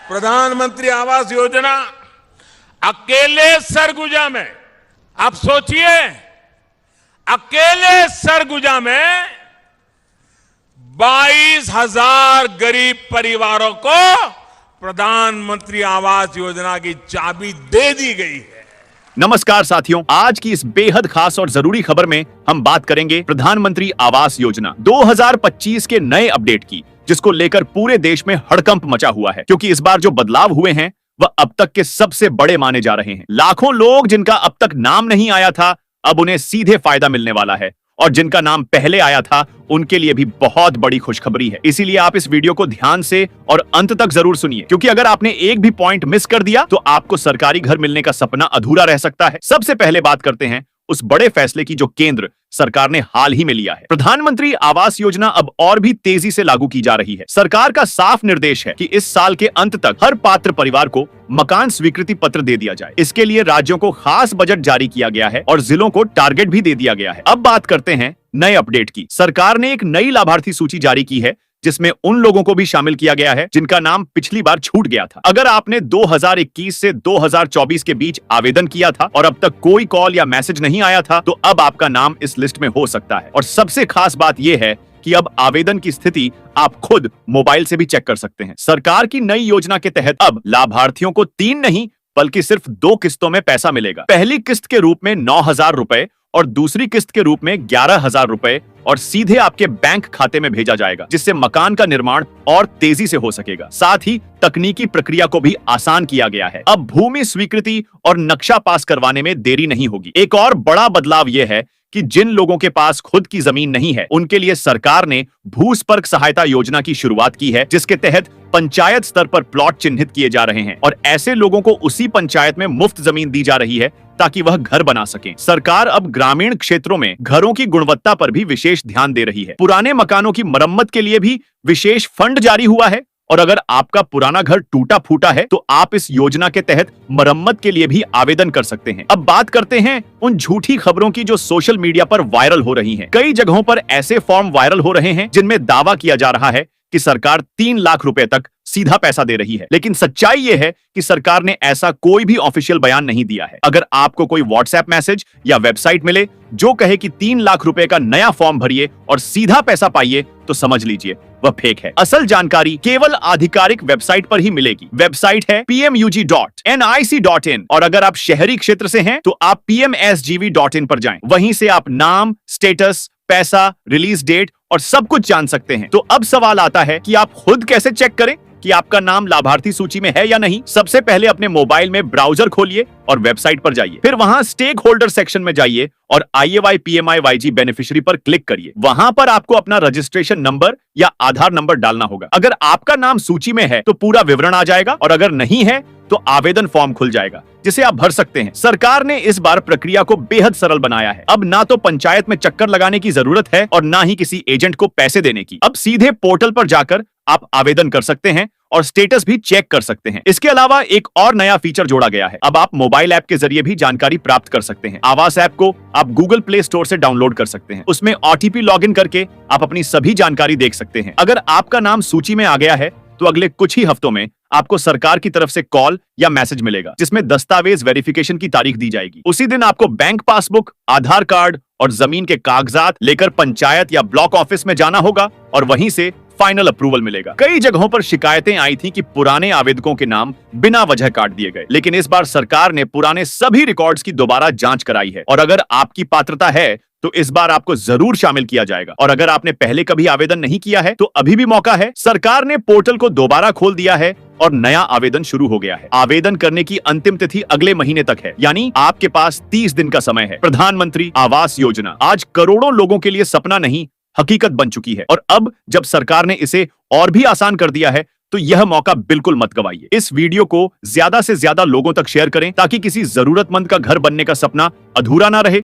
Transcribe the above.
प्रधानमंत्री आवास योजना अकेले सरगुजा में, आप सोचिए, अकेले सरगुजा में 22,000 गरीब परिवारों को प्रधानमंत्री आवास योजना की चाबी दे दी गई है। नमस्कार साथियों, आज की इस बेहद खास और जरूरी खबर में हम बात करेंगे प्रधानमंत्री आवास योजना 2025 के नए अपडेट की, जिसको लेकर पूरे देश में हड़कंप मचा हुआ है, क्योंकि इस बार जो बदलाव हुए हैं वह अब तक के सबसे बड़े माने जा रहे हैं। लाखों लोग जिनका अब तक नाम नहीं आया था, अब उन्हें सीधे फायदा मिलने वाला है, और जिनका नाम पहले आया था उनके लिए भी बहुत बड़ी खुशखबरी है। इसीलिए आप इस वीडियो को ध्यान से और अंत तक जरूर सुनिए, क्योंकि अगर आपने एक भी पॉइंट मिस कर दिया तो आपको सरकारी घर मिलने का सपना अधूरा रह सकता है। सबसे पहले बात करते हैं उस बड़े फैसले की जो केंद्र सरकार ने हाल ही में लिया है। प्रधानमंत्री आवास योजना अब और भी तेजी से लागू की जा रही है। सरकार का साफ निर्देश है कि इस साल के अंत तक हर पात्र परिवार को मकान स्वीकृति पत्र दे दिया जाए। इसके लिए राज्यों को खास बजट जारी किया गया है और जिलों को टारगेट भी दे दिया गया है। अब बात करते हैं नए अपडेट की। सरकार ने एक नई लाभार्थी सूची जारी की है, जिसमें उन लोगों को भी शामिल किया गया है जिनका नाम पिछली बार छूट गया था। अगर आपने 2021 से 2024 के बीच आवेदन किया था और अब तक कोई कॉल या मैसेज नहीं आया था, तो अब आपका नाम इस लिस्ट में हो सकता है। और सबसे खास बात यह है कि अब आवेदन की स्थिति आप खुद मोबाइल से भी चेक कर सकते हैं। सरकार की नई योजना के तहत अब लाभार्थियों को 3 नहीं बल्कि सिर्फ 2 किस्तों में पैसा मिलेगा। पहली किस्त के रूप में 9,000 रुपए और दूसरी किस्त के रूप में 11,000 रुपए और सीधे आपके बैंक खाते में भेजा जाएगा, जिससे मकान का निर्माण और तेजी से हो सकेगा। साथ ही तकनीकी प्रक्रिया को भी आसान किया गया है। अब भूमि स्वीकृति और नक्शा पास करवाने में देरी नहीं होगी। एक और बड़ा बदलाव यह है कि जिन लोगों के पास खुद की जमीन नहीं है, उनके लिए सरकार ने भूस्पर्क सहायता योजना की शुरुआत की है, जिसके तहत पंचायत स्तर पर प्लॉट चिन्हित किए जा रहे हैं और ऐसे लोगों को उसी पंचायत में मुफ्त जमीन दी जा रही है ताकि वह घर बना सकें। सरकार अब ग्रामीण क्षेत्रों में घरों की गुणवत्ता पर भी विशेष ध्यान दे रही है। पुराने मकानों की मरम्मत के लिए भी विशेष फंड जारी हुआ है, और अगर आपका पुराना घर टूटा फूटा है तो आप इस योजना के तहत मरम्मत के लिए भी आवेदन कर सकते हैं। अब बात करते हैं उन झूठी खबरों की जो सोशल मीडिया पर वायरल हो रही हैं। कई जगहों पर ऐसे फॉर्म वायरल हो रहे हैं जिनमें दावा किया जा रहा है कि सरकार 3 लाख रुपए तक सीधा पैसा दे रही है, लेकिन सच्चाई यह है कि सरकार ने ऐसा कोई भी ऑफिशियल बयान नहीं दिया है। अगर आपको कोई व्हाट्सएप मैसेज या वेबसाइट मिले जो कहे कि 3 लाख रुपए का नया फॉर्म भरिए और सीधा पैसा पाइए, तो समझ लीजिए वह फेक है। असल जानकारी केवल आधिकारिक वेबसाइट पर ही मिलेगी। वेबसाइट है pmug.nic.in, और अगर आप शहरी क्षेत्र से हैं तो आप pmsgv.in पर जाएं। वहीं से आप नाम, स्टेटस, पैसा, रिलीज डेट और सब कुछ जान सकते हैं। तो अब सवाल आता है कि आप खुद कैसे चेक करें कि आपका नाम लाभार्थी सूची में है या नहीं। सबसे पहले अपने मोबाइल में ब्राउजर खोलिए और वेबसाइट पर जाइए। फिर वहां स्टेक होल्डर सेक्शन में जाइए और IAY PMI YG बेनिफिशियरी पर क्लिक करिए। वहां पर आपको अपना रजिस्ट्रेशन नंबर या आधार नंबर डालना होगा। अगर आपका नाम सूची में है तो पूरा विवरण आ जाएगा, और अगर नहीं है तो आवेदन फॉर्म खुल जाएगा जिसे आप भर सकते हैं। सरकार ने इस बार प्रक्रिया को बेहद सरल बनाया है। अब ना तो पंचायत में चक्कर लगाने की जरूरत है और ना ही किसी एजेंट को पैसे देने की। अब सीधे पोर्टल पर जाकर आप आवेदन कर सकते हैं और स्टेटस भी चेक कर सकते हैं। इसके अलावा एक और नया फीचर जोड़ा गया है। अब आप मोबाइल ऐप के जरिए भी जानकारी प्राप्त कर सकते हैं। आवास ऐप को आप गूगल प्ले स्टोर से डाउनलोड कर सकते हैं। उसमें OTP लॉगिन करके आप अपनी सभी जानकारी देख सकते हैं। अगर आपका नाम सूची में आ गया है तो अगले कुछ ही हफ्तों में आपको सरकार की तरफ से कॉल या मैसेज मिलेगा, जिसमें दस्तावेज वेरिफिकेशन की तारीख दी जाएगी। उसी दिन आपको बैंक पासबुक, आधार कार्ड और जमीन के कागजात लेकर पंचायत या ब्लॉक ऑफिस में जाना होगा और वहीं से फाइनल अप्रूवल मिलेगा। कई जगहों पर शिकायतें आई थी कि पुराने आवेदकों के नाम बिना वजह काट दिए गए, लेकिन इस बार सरकार ने पुराने सभी रिकॉर्ड्स की दोबारा जांच कराई है, और अगर आपकी पात्रता है तो इस बार आपको जरूर शामिल किया जाएगा। और अगर आपने पहले कभी आवेदन नहीं किया है तो अभी भी मौका है। सरकार ने पोर्टल को दोबारा खोल दिया है और नया आवेदन शुरू हो गया है। आवेदन करने की अंतिम तिथि अगले महीने तक है, यानी आपके पास 30 दिन का समय है। प्रधानमंत्री आवास योजना आज करोड़ों लोगों के लिए सपना नहीं, हकीकत बन चुकी है, और अब जब सरकार ने इसे और भी आसान कर दिया है तो यह मौका बिल्कुल मत गवाइए। इस वीडियो को ज्यादा से ज्यादा लोगों तक शेयर करें ताकि किसी जरूरतमंद का घर बनने का सपना अधूरा ना रहे।